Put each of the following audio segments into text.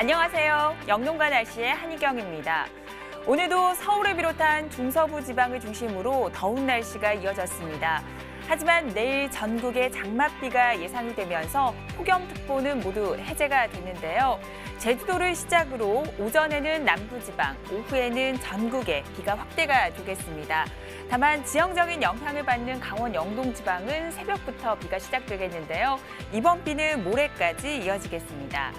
안녕하세요. 영농가 날씨의 한희경입니다. 오늘도 서울을 비롯한 중서부 지방을 중심으로 더운 날씨가 이어졌습니다. 하지만 내일 전국에 장맛비가 예상이 되면서 폭염특보는 모두 해제가 됐는데요. 제주도를 시작으로 오전에는 남부지방, 오후에는 전국에 비가 확대가 되겠습니다. 다만 지형적인 영향을 받는 강원 영동지방은 새벽부터 비가 시작되겠는데요. 이번 비는 모레까지 이어지겠습니다.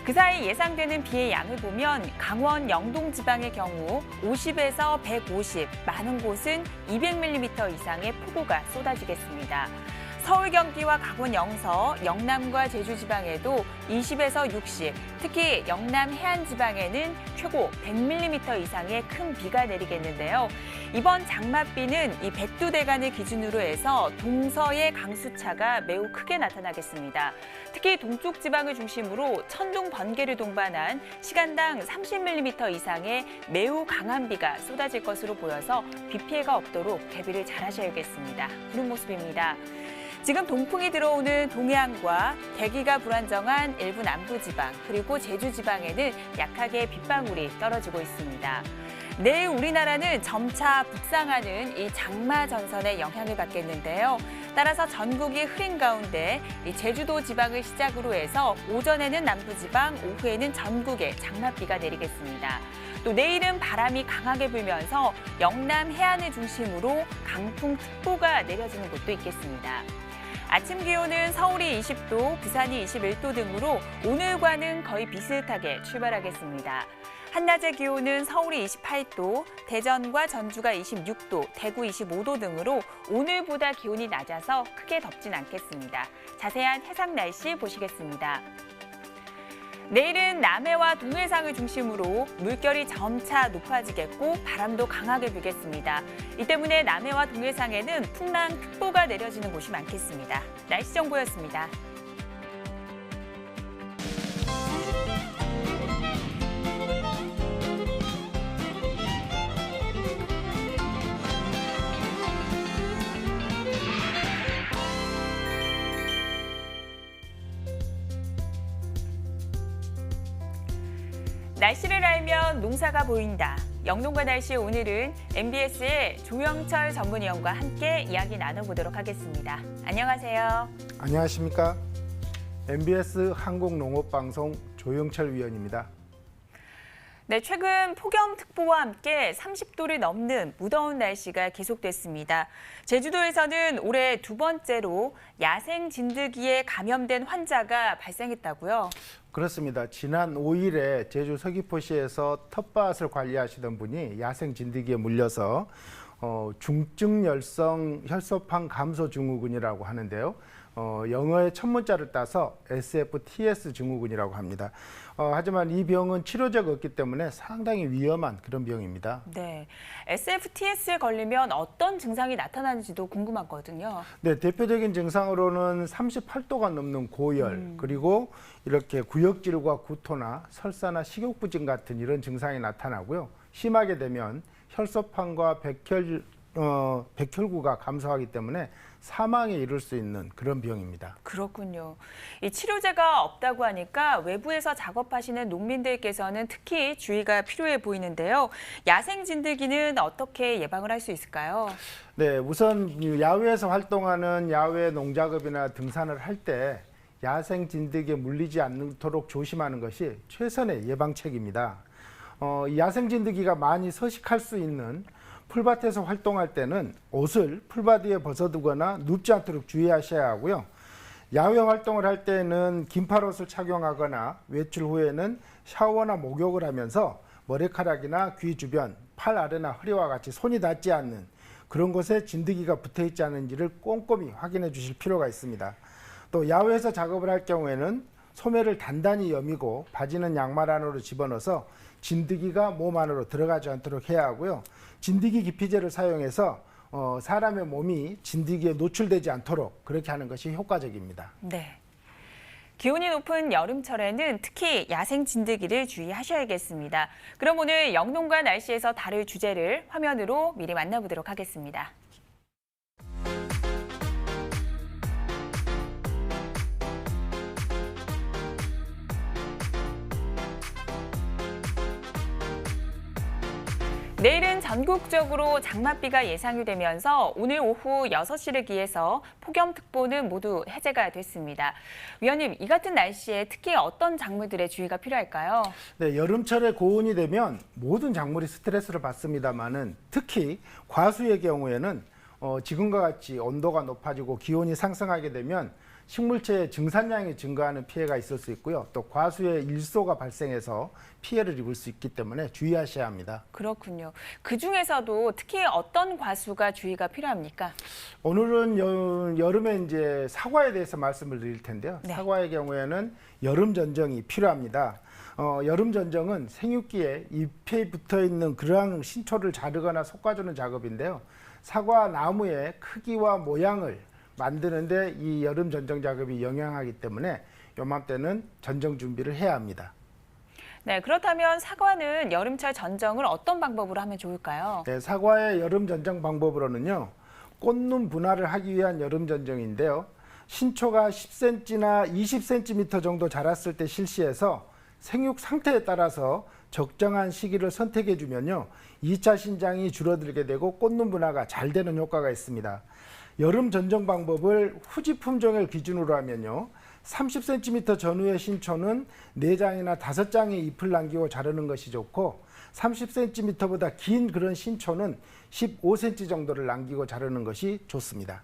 그 사이 예상되는 비의 양을 보면 강원 영동지방의 경우 50에서 150, 많은 곳은 200mm 이상의 폭우가 쏟아지겠습니다. 서울, 경기와 강원 영서, 영남과 제주지방에도 20에서 60, 특히 영남 해안지방에는 최고 100mm 이상의 큰 비가 내리겠는데요. 이번 장맛비는 이 백두대간을 기준으로 해서 동서의 강수차가 매우 크게 나타나겠습니다. 특히 동쪽 지방을 중심으로 천둥, 번개를 동반한 시간당 30mm 이상의 매우 강한 비가 쏟아질 것으로 보여서 비 피해가 없도록 대비를 잘 하셔야겠습니다. 그런 모습입니다. 지금 동풍이 들어오는 동해안과 대기가 불안정한 일부 남부지방 그리고 제주지방에는 약하게 빗방울이 떨어지고 있습니다. 내일 우리나라는 점차 북상하는 이 장마 전선의 영향을 받겠는데요. 따라서 전국이 흐린 가운데 이 제주도 지방을 시작으로 해서 오전에는 남부지방, 오후에는 전국에 장맛비가 내리겠습니다. 또 내일은 바람이 강하게 불면서 영남 해안을 중심으로 강풍특보가 내려지는 곳도 있겠습니다. 아침 기온은 서울이 20도, 부산이 21도 등으로 오늘과는 거의 비슷하게 출발하겠습니다. 한낮의 기온은 서울이 28도, 대전과 전주가 26도, 대구 25도 등으로 오늘보다 기온이 낮아서 크게 덥진 않겠습니다. 자세한 해상 날씨 보시겠습니다. 내일은 남해와 동해상을 중심으로 물결이 점차 높아지겠고 바람도 강하게 불겠습니다. 이 때문에 남해와 동해상에는 풍랑특보가 내려지는 곳이 많겠습니다. 날씨 정보였습니다. 날씨를 알면 농사가 보인다. 영농가 날씨 오늘은 MBS의 조영철 전문위원과 함께 이야기 나눠보도록 하겠습니다. 안녕하세요. 안녕하십니까? MBS 한국농업방송 조영철 위원입니다. 네, 최근 폭염특보와 함께 30도를 넘는 무더운 날씨가 계속됐습니다. 제주도에서는 올해 두 번째로 야생 진드기에 감염된 환자가 발생했다고요? 그렇습니다. 지난 5일에 제주 서귀포시에서 텃밭을 관리하시던 분이 야생 진드기에 물려서 중증열성 혈소판 감소 증후군이라고 하는데요. 영어의 첫 문자를 따서 SFTS 증후군이라고 합니다. 하지만 이 병은 치료제가 없기 때문에 상당히 위험한 그런 병입니다. 네, SFTS에 걸리면 어떤 증상이 나타나는지도 궁금하거든요. 네, 대표적인 증상으로는 38도가 넘는 고열, 그리고 이렇게 구역질과 구토나 설사나 식욕부진 같은 이런 증상이 나타나고요. 심하게 되면 혈소판과 백혈구가 감소하기 때문에 사망에 이를 수 있는 그런 병입니다. 그렇군요. 이 치료제가 없다고 하니까 외부에서 작업하시는 농민들께서는 특히 주의가 필요해 보이는데요. 야생 진드기는 어떻게 예방을 할 수 있을까요? 네, 우선 야외에서 활동하는 야외 농작업이나 등산을 할 때 야생 진드기에 물리지 않도록 조심하는 것이 최선의 예방책입니다. 야생 진드기가 많이 서식할 수 있는 풀밭에서 활동할 때는 옷을 풀밭 위에 벗어두거나 눕지 않도록 주의하셔야 하고요. 야외 활동을 할 때는 긴팔옷을 착용하거나 외출 후에는 샤워나 목욕을 하면서 머리카락이나 귀 주변, 팔 아래나 허리와 같이 손이 닿지 않는 그런 곳에 진드기가 붙어 있지 않은지를 꼼꼼히 확인해 주실 필요가 있습니다. 또 야외에서 작업을 할 경우에는 소매를 단단히 여미고 바지는 양말 안으로 집어넣어서 진드기가 몸 안으로 들어가지 않도록 해야 하고요. 진드기 기피제를 사용해서 사람의 몸이 진드기에 노출되지 않도록 그렇게 하는 것이 효과적입니다. 네. 기온이 높은 여름철에는 특히 야생 진드기를 주의하셔야겠습니다. 그럼 오늘 영농가 날씨에서 다룰 주제를 화면으로 미리 만나보도록 하겠습니다. 내일은 전국적으로 장맛비가 예상이 되면서 오늘 오후 6시를 기해서 폭염특보는 모두 해제가 됐습니다. 위원님, 이 같은 날씨에 특히 어떤 작물들의 주의가 필요할까요? 네, 여름철에 고온이 되면 모든 작물이 스트레스를 받습니다만은 특히 과수의 경우에는 지금과 같이 온도가 높아지고 기온이 상승하게 되면 식물체의 증산량이 증가하는 피해가 있을 수 있고요. 또 과수의 일소가 발생해서 피해를 입을 수 있기 때문에 주의하셔야 합니다. 그렇군요. 그중에서도 특히 어떤 과수가 주의가 필요합니까? 오늘은 여름에 이제 사과에 대해서 말씀을 드릴 텐데요. 네. 사과의 경우에는 여름 전정이 필요합니다. 여름 전정은 생육기에 잎에 붙어 있는 그러한 신초를 자르거나 솎아주는 작업인데요. 사과 나무의 크기와 모양을 만드는데 이 여름 전정 작업이 영향하기 때문에 요맘때는 전정 준비를 해야 합니다. 네, 그렇다면 사과는 여름철 전정을 어떤 방법으로 하면 좋을까요? 네, 사과의 여름 전정 방법으로는요. 꽃눈 분할을 하기 위한 여름 전정인데요. 신초가 10cm나 20cm 정도 자랐을 때 실시해서 생육 상태에 따라서 적정한 시기를 선택해 주면요. 2차 신장이 줄어들게 되고 꽃눈 분화가 잘 되는 효과가 있습니다. 여름 전정 방법을 후지 품종을 기준으로 하면요. 30cm 전후의 신초는 4장이나 5장의 잎을 남기고 자르는 것이 좋고 30cm보다 긴 그런 신초는 15cm 정도를 남기고 자르는 것이 좋습니다.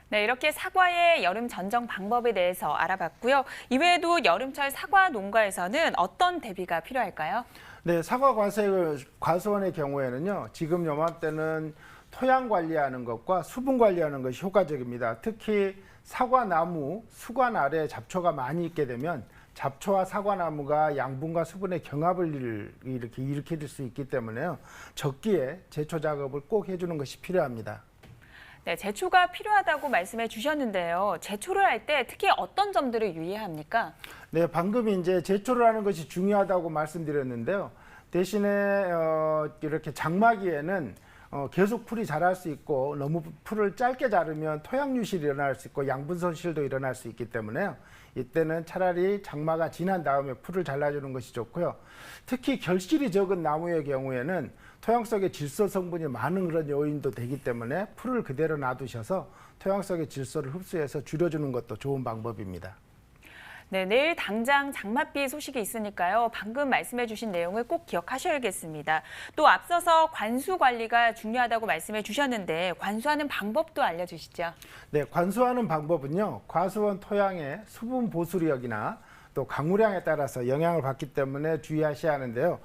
네, 이렇게 사과의 여름 전정 방법에 대해서 알아봤고요. 이외에도 여름철 사과 농가에서는 어떤 대비가 필요할까요? 네, 사과 과수원의 경우에는요. 지금 요맘때는 토양 관리하는 것과 수분 관리하는 것이 효과적입니다. 특히 사과나무 수관 아래에 잡초가 많이 있게 되면 잡초와 사과나무가 양분과 수분의 경합을 이렇게 일으킬 수 있기 때문에요. 적기에 제초 작업을 꼭 해주는 것이 필요합니다. 네, 제초가 필요하다고 말씀해 주셨는데요. 제초를 할 때 특히 어떤 점들을 유의해야 합니까? 네, 방금 이제 제초를 하는 것이 중요하다고 말씀드렸는데요. 대신에 이렇게 장마기에는 계속 풀이 자랄 수 있고 너무 풀을 짧게 자르면 토양 유실이 일어날 수 있고 양분 손실도 일어날 수 있기 때문에요. 이때는 차라리 장마가 지난 다음에 풀을 잘라주는 것이 좋고요. 특히 결실이 적은 나무의 경우에는 토양 속에 질소 성분이 많은 그런 요인도 되기 때문에 풀을 그대로 놔두셔서 토양 속의 질소를 흡수해서 줄여주는 것도 좋은 방법입니다. 네, 내일 당장 장맛비 소식이 있으니까요. 방금 말씀해 주신 내용을 꼭 기억하셔야겠습니다. 또 앞서서 관수 관리가 중요하다고 말씀해 주셨는데 관수하는 방법도 알려주시죠. 네, 관수하는 방법은요. 과수원 토양의 수분 보수력이나 또 강우량에 따라서 영향을 받기 때문에 주의하셔야 하는데요.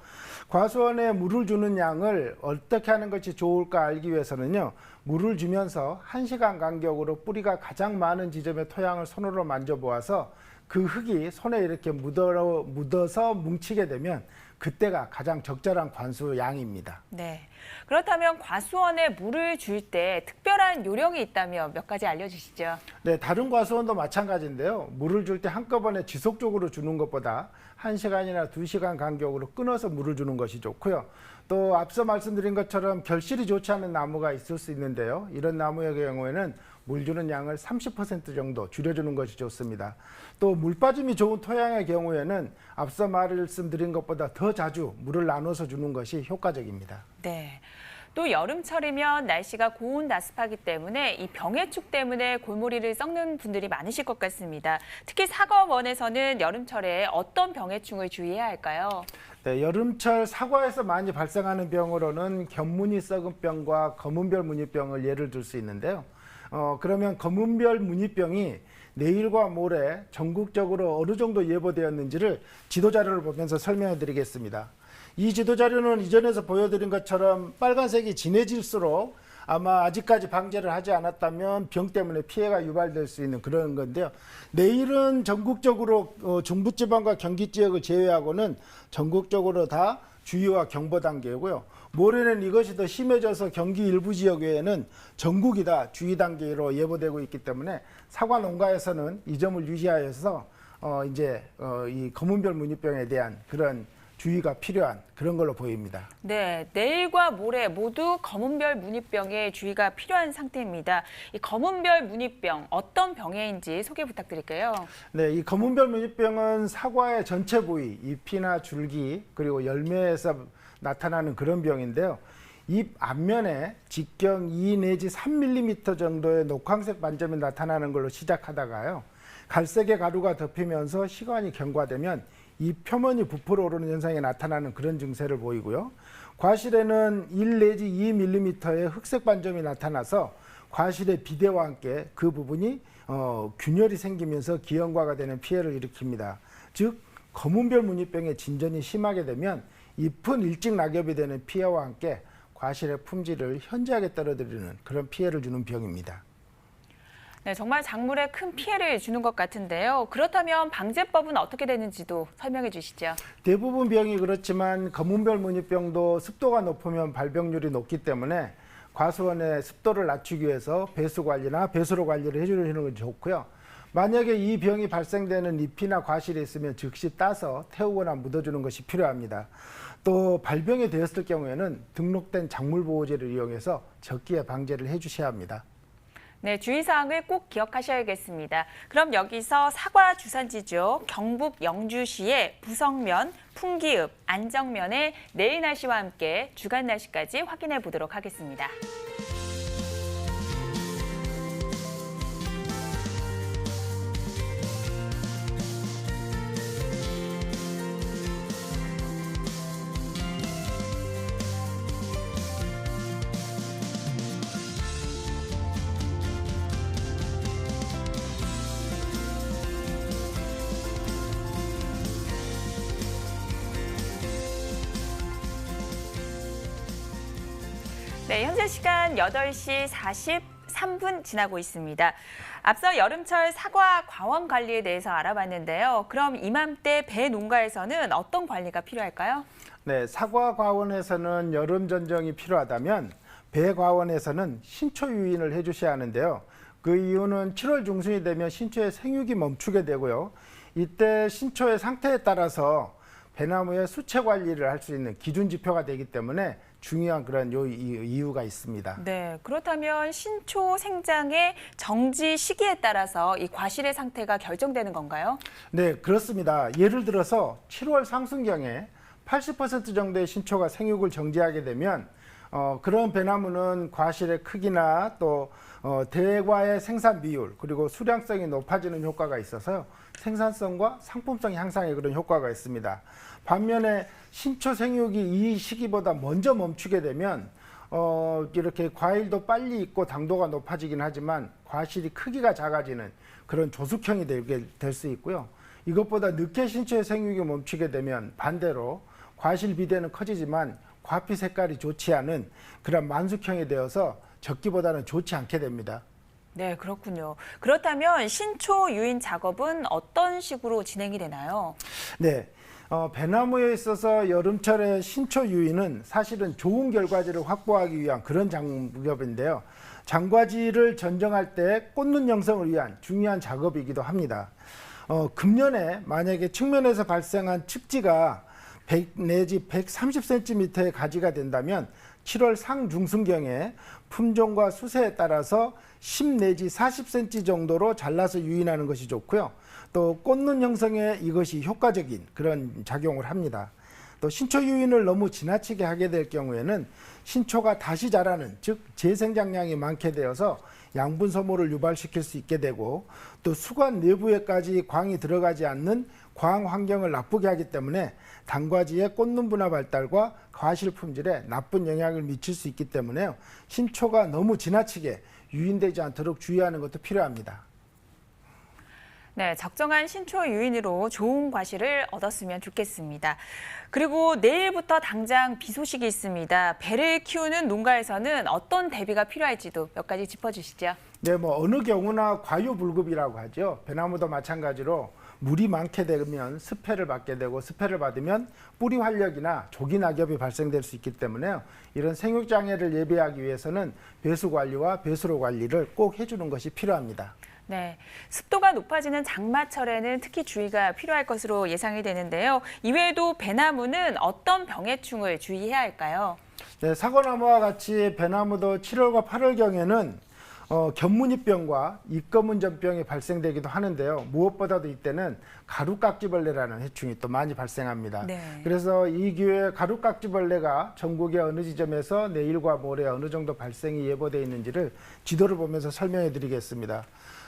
과수원에 물을 주는 양을 어떻게 하는 것이 좋을까 알기 위해서는요. 물을 주면서 1시간 간격으로 뿌리가 가장 많은 지점의 토양을 손으로 만져보아서 그 흙이 손에 이렇게 묻어서 뭉치게 되면 그때가 가장 적절한 관수 양입니다. 네, 그렇다면 과수원에 물을 줄 때 특별한 요령이 있다면 몇 가지 알려주시죠. 네, 다른 과수원도 마찬가지인데요. 물을 줄 때 한꺼번에 지속적으로 주는 것보다 1시간이나 2시간 간격으로 끊어서 물을 주는 것이 좋고요. 또 앞서 말씀드린 것처럼 결실이 좋지 않은 나무가 있을 수 있는데요. 이런 나무의 경우에는 물 주는 양을 30% 정도 줄여주는 것이 좋습니다. 또 물 빠짐이 좋은 토양의 경우에는 앞서 말씀드린 것보다 더 자주 물을 나눠서 주는 것이 효과적입니다. 네. 또 여름철이면 날씨가 고온다습하기 때문에 이 병해충 때문에 골머리를 썩는 분들이 많으실 것 같습니다. 특히 사과원에서는 여름철에 어떤 병해충을 주의해야 할까요? 네, 여름철 사과에서 많이 발생하는 병으로는 견무늬 썩은 병과 검은별 무늬병을 예를 들 수 있는데요. 그러면 검은별 무늬병이 내일과 모레 전국적으로 어느 정도 예보되었는지를 지도자료를 보면서 설명해 드리겠습니다. 이 지도자료는 이전에서 보여드린 것처럼 빨간색이 진해질수록 아마 아직까지 방제를 하지 않았다면 병 때문에 피해가 유발될 수 있는 그런 건데요. 내일은 전국적으로 중부지방과 경기 지역을 제외하고는 전국적으로 다 주의와 경보 단계고요. 모레는 이것이 더 심해져서 경기 일부 지역 외에는 전국이 다 주의 단계로 예보되고 있기 때문에 사과 농가에서는 이 점을 유의하여서 이 검은별 무늬병에 대한 그런 주의가 필요한 그런 걸로 보입니다. 네, 내일과 모레 모두 검은별 무늬병에 주의가 필요한 상태입니다. 이 검은별 무늬병 어떤 병해인지 소개 부탁드릴게요. 네, 이 검은별 무늬병은 사과의 전체 부위, 잎이나 줄기 그리고 열매에서 나타나는 그런 병인데요. 잎 앞면에 직경 2 내지 3mm 정도의 녹황색 반점이 나타나는 걸로 시작하다가요. 갈색의 가루가 덮이면서 시간이 경과되면 잎 표면이 부풀어 오르는 현상이 나타나는 그런 증세를 보이고요. 과실에는 1 내지 2mm의 흑색 반점이 나타나서 과실의 비대와 함께 그 부분이 균열이 생기면서 기형과가 되는 피해를 일으킵니다. 즉 검은별 무늬병의 진전이 심하게 되면 잎은 일찍 낙엽이 되는 피해와 함께 과실의 품질을 현저하게 떨어뜨리는 그런 피해를 주는 병입니다. 네, 정말 작물에 큰 피해를 주는 것 같은데요. 그렇다면 방제법은 어떻게 되는지도 설명해 주시죠. 대부분 병이 그렇지만 검은별 무늬병도 습도가 높으면 발병률이 높기 때문에 과수원의 습도를 낮추기 위해서 배수 관리나 배수로 관리를 해주는 게 좋고요. 만약에 이 병이 발생되는 잎이나 과실이 있으면 즉시 따서 태우거나 묻어주는 것이 필요합니다. 또 발병이 되었을 경우에는 등록된 작물보호제를 이용해서 적기에 방제를 해주셔야 합니다. 네, 주의사항을 꼭 기억하셔야겠습니다. 그럼 여기서 사과 주산지죠. 경북 영주시의 부성면, 풍기읍, 안정면의 내일 날씨와 함께 주간 날씨까지 확인해 보도록 하겠습니다. 네, 현재 시간 8시 43분 지나고 있습니다. 앞서 여름철 사과 과원 관리에 대해서 알아봤는데요. 그럼 이맘때 배 농가에서는 어떤 관리가 필요할까요? 네, 사과 과원에서는 여름 전정이 필요하다면 배 과원에서는 신초 유인을 해주셔야 하는데요. 그 이유는 7월 중순이 되면 신초의 생육이 멈추게 되고요. 이때 신초의 상태에 따라서 배나무의 수채 관리를 할 수 있는 기준 지표가 되기 때문에 중요한 그런 이유가 있습니다. 네, 그렇다면 신초 생장의 정지 시기에 따라서 이 과실의 상태가 결정되는 건가요? 네, 그렇습니다. 예를 들어서 7월 상순경에 80% 정도의 신초가 생육을 정지하게 되면 그런 배나무는 과실의 크기나 또 대과의 생산 비율 그리고 수량성이 높아지는 효과가 있어서 생산성과 상품성 향상에 그런 효과가 있습니다. 반면에 신초 생육이 이 시기보다 먼저 멈추게 되면 이렇게 과일도 빨리 익고 당도가 높아지긴 하지만 과실이 크기가 작아지는 그런 조숙형이 되게 될 수 있고요. 이것보다 늦게 신초의 생육이 멈추게 되면 반대로 과실 비대는 커지지만 과피 색깔이 좋지 않은 그런 만숙형이 되어서 적기보다는 좋지 않게 됩니다. 네, 그렇군요. 그렇다면 신초 유인 작업은 어떤 식으로 진행이 되나요? 네, 배나무에 있어서 여름철에 신초 유인은 사실은 좋은 결과지를 확보하기 위한 그런 작업인데요. 장과지를 전정할 때 꽂는 형성을 위한 중요한 작업이기도 합니다. 금년에 만약에 측면에서 발생한 측지가 100 내지 130cm의 가지가 된다면 7월 상중순경에 품종과 수세에 따라서 10 내지 40cm 정도로 잘라서 유인하는 것이 좋고요. 또 꽂는 형성에 이것이 효과적인 그런 작용을 합니다. 또 신초 유인을 너무 지나치게 하게 될 경우에는 신초가 다시 자라는 즉 재생장량이 많게 되어서 양분 소모를 유발시킬 수 있게 되고 또 수관 내부에까지 광이 들어가지 않는 광 환경을 나쁘게 하기 때문에 단과지의 꽂는 분화 발달과 과실 품질에 나쁜 영향을 미칠 수 있기 때문에요. 신초가 너무 지나치게 유인되지 않도록 주의하는 것도 필요합니다. 네, 적정한 신초 유인으로 좋은 과실을 얻었으면 좋겠습니다. 그리고 내일부터 당장 비 소식이 있습니다. 배를 키우는 농가에서는 어떤 대비가 필요할지도 몇 가지 짚어주시죠. 네, 어느 경우나 과유불급이라고 하죠. 배나무도 마찬가지로 물이 많게 되면 습해를 받게 되고 습해를 받으면 뿌리 활력이나 조기 낙엽이 발생될 수 있기 때문에요. 이런 생육 장애를 예비하기 위해서는 배수 관리와 배수로 관리를 꼭 해주는 것이 필요합니다. 네, 습도가 높아지는 장마철에는 특히 주의가 필요할 것으로 예상이 되는데요. 이외에도 배나무는 어떤 병해충을 주의해야 할까요? 네, 사과나무와 같이 배나무도 7월과 8월경에는 견무늬병과 입거문전병이 발생되기도 하는데요. 무엇보다도 이때는 가루깍지벌레라는 해충이 또 많이 발생합니다. 네. 그래서 이 기회에 가루깍지벌레가 전국의 어느 지점에서 내일과 모레 어느 정도 발생이 예보되어 있는지를 지도를 보면서 설명해 드리겠습니다.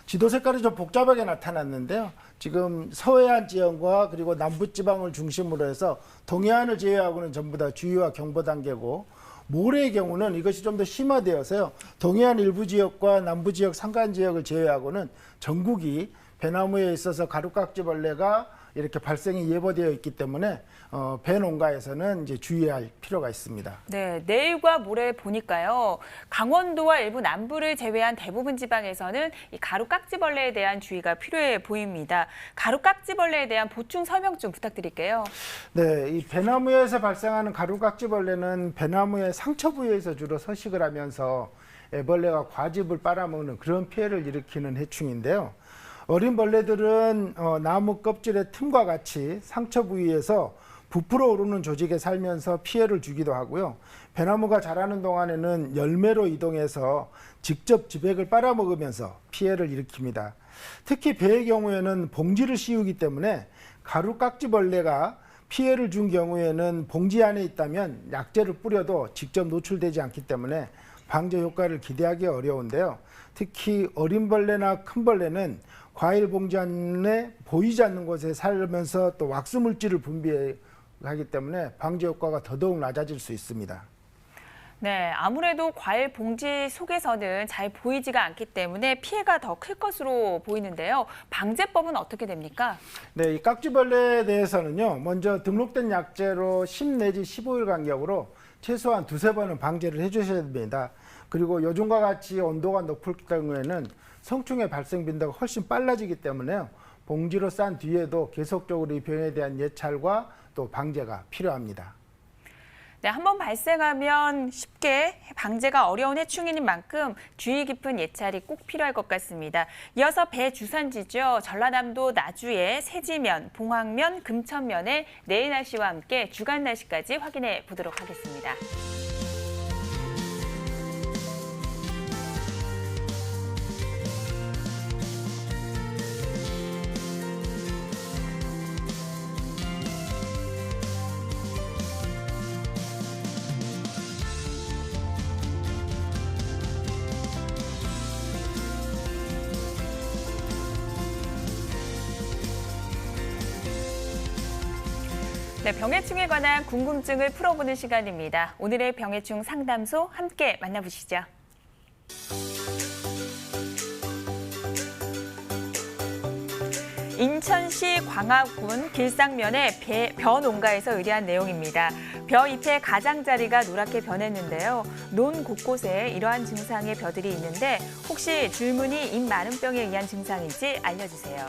지도 색깔이 좀 복잡하게 나타났는데요. 지금 서해안 지역과 그리고 남부지방을 중심으로 해서 동해안을 제외하고는 전부 다 주의와 경보 단계고, 모레의 경우는 이것이 좀 더 심화되어서요. 동해안 일부 지역과 남부 지역 산간 지역을 제외하고는 전국이 배나무에 있어서 가루깍지벌레가 이렇게 발생이 예보되어 있기 때문에 배 농가에서는 이제 주의할 필요가 있습니다. 네, 내일과 모레 보니까요. 강원도와 일부 남부를 제외한 대부분 지방에서는 이 가루깍지벌레에 대한 주의가 필요해 보입니다. 가루깍지벌레에 대한 보충 설명 좀 부탁드릴게요. 네, 이 배나무에서 발생하는 가루깍지벌레는 배나무의 상처 부위에서 주로 서식을 하면서 애벌레가 과즙을 빨아먹는 그런 피해를 일으키는 해충인데요. 어린 벌레들은 나무 껍질의 틈과 같이 상처 부위에서 부풀어 오르는 조직에 살면서 피해를 주기도 하고요. 배나무가 자라는 동안에는 열매로 이동해서 직접 지백을 빨아먹으면서 피해를 일으킵니다. 특히 배의 경우에는 봉지를 씌우기 때문에 가루깍지벌레가 피해를 준 경우에는 봉지 안에 있다면 약재를 뿌려도 직접 노출되지 않기 때문에 방제 효과를 기대하기 어려운데요. 특히 어린 벌레나 큰 벌레는 과일 봉지 안에 보이지 않는 곳에 살면서 또 왁스 물질을 분비하기 때문에 방제 효과가 더더욱 낮아질 수 있습니다. 네, 아무래도 과일 봉지 속에서는 잘 보이지가 않기 때문에 피해가 더 클 것으로 보이는데요. 방제법은 어떻게 됩니까? 네, 이 깍지벌레에 대해서는요. 먼저 등록된 약재로 10 내지 15일 간격으로 최소한 두세 번은 방제를 해주셔야 됩니다. 그리고 요즘과 같이 온도가 높을 경우에는 성충의 발생 빈도가 훨씬 빨라지기 때문에요. 봉지로 싼 뒤에도 계속적으로 이 병에 대한 예찰과 또 방제가 필요합니다. 네, 한번 발생하면 쉽게 방제가 어려운 해충인 만큼 주의 깊은 예찰이 꼭 필요할 것 같습니다. 이어서 배 주산지죠. 전라남도 나주의 세지면, 봉황면, 금천면의 내일 날씨와 함께 주간 날씨까지 확인해 보도록 하겠습니다. 네, 병해충에 관한 궁금증을 풀어보는 시간입니다. 오늘의 병해충 상담소 함께 만나보시죠. 인천시 광화군 길상면의 벼 농가에서 의뢰한 내용입니다. 벼 잎의 가장자리가 노랗게 변했는데요. 논 곳곳에 이러한 증상의 벼들이 있는데 혹시 줄무늬 잎 마름병에 의한 증상인지 알려주세요.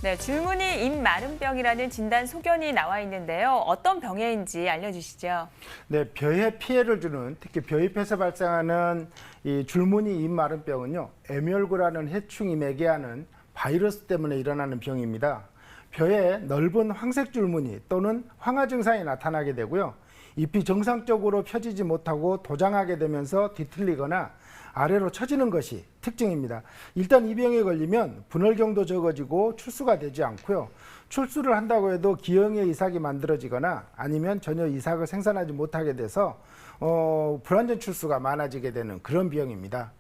네, 줄무늬 잎 마름병이라는 진단 소견이 나와 있는데요. 어떤 병해인지 알려주시죠. 네, 벼에 피해를 주는 특히 벼잎에서 발생하는 이 줄무늬 잎 마름병은요, 애멸구라는 해충이 매개하는 바이러스 때문에 일어나는 병입니다. 벼에 넓은 황색 줄무늬 또는 황화 증상이 나타나게 되고요. 잎이 정상적으로 펴지지 못하고 도장하게 되면서 뒤틀리거나 아래로 처지는 것이 특징입니다. 일단 이 병에 걸리면 분할경도 적어지고 출수가 되지 않고요. 출수를 한다고 해도 기형의 이삭이 만들어지거나 아니면 전혀 이삭을 생산하지 못하게 돼서 불완전 출수가 많아지게 되는 그런 병입니다.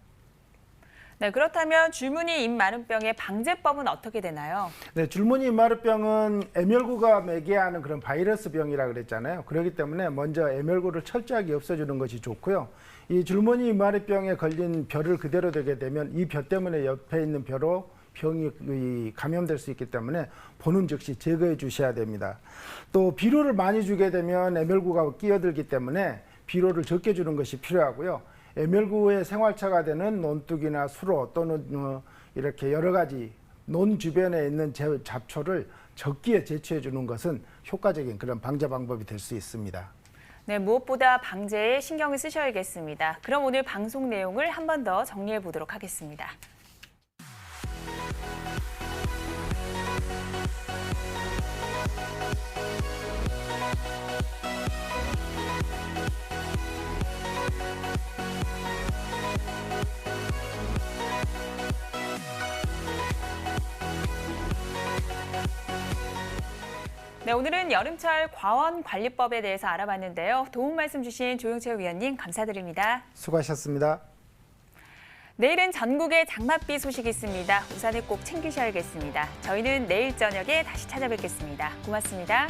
네, 그렇다면 줄무늬 잎 마름병의 방제법은 어떻게 되나요? 네, 줄무늬 잎마름병은 애멸구가 매개하는 그런 바이러스 병이라 그랬잖아요. 그렇기 때문에 먼저 애멸구를 철저하게 없애주는 것이 좋고요. 이 줄무늬 잎마름병에 걸린 벼를 그대로 되게 되면 이 벼 때문에 옆에 있는 벼로 병이 감염될 수 있기 때문에 보는 즉시 제거해 주셔야 됩니다. 또 비료를 많이 주게 되면 애멸구가 끼어들기 때문에 비료를 적게 주는 것이 필요하고요. 애멸구의 생활처가 되는 논둑이나 수로 또는 이렇게 여러 가지 논 주변에 있는 잡초를 적기에 제초해 주는 것은 효과적인 그런 방제 방법이 될 수 있습니다. 네, 무엇보다 방제에 신경을 쓰셔야겠습니다. 그럼 오늘 방송 내용을 한 번 더 정리해 보도록 하겠습니다. 네, 오늘은 여름철 과원관리법에 대해서 알아봤는데요. 도움 말씀 주신 조영채 위원님 감사드립니다. 수고하셨습니다. 내일은 전국에 장맛비 소식이 있습니다. 우산을 꼭 챙기셔야겠습니다. 저희는 내일 저녁에 다시 찾아뵙겠습니다. 고맙습니다.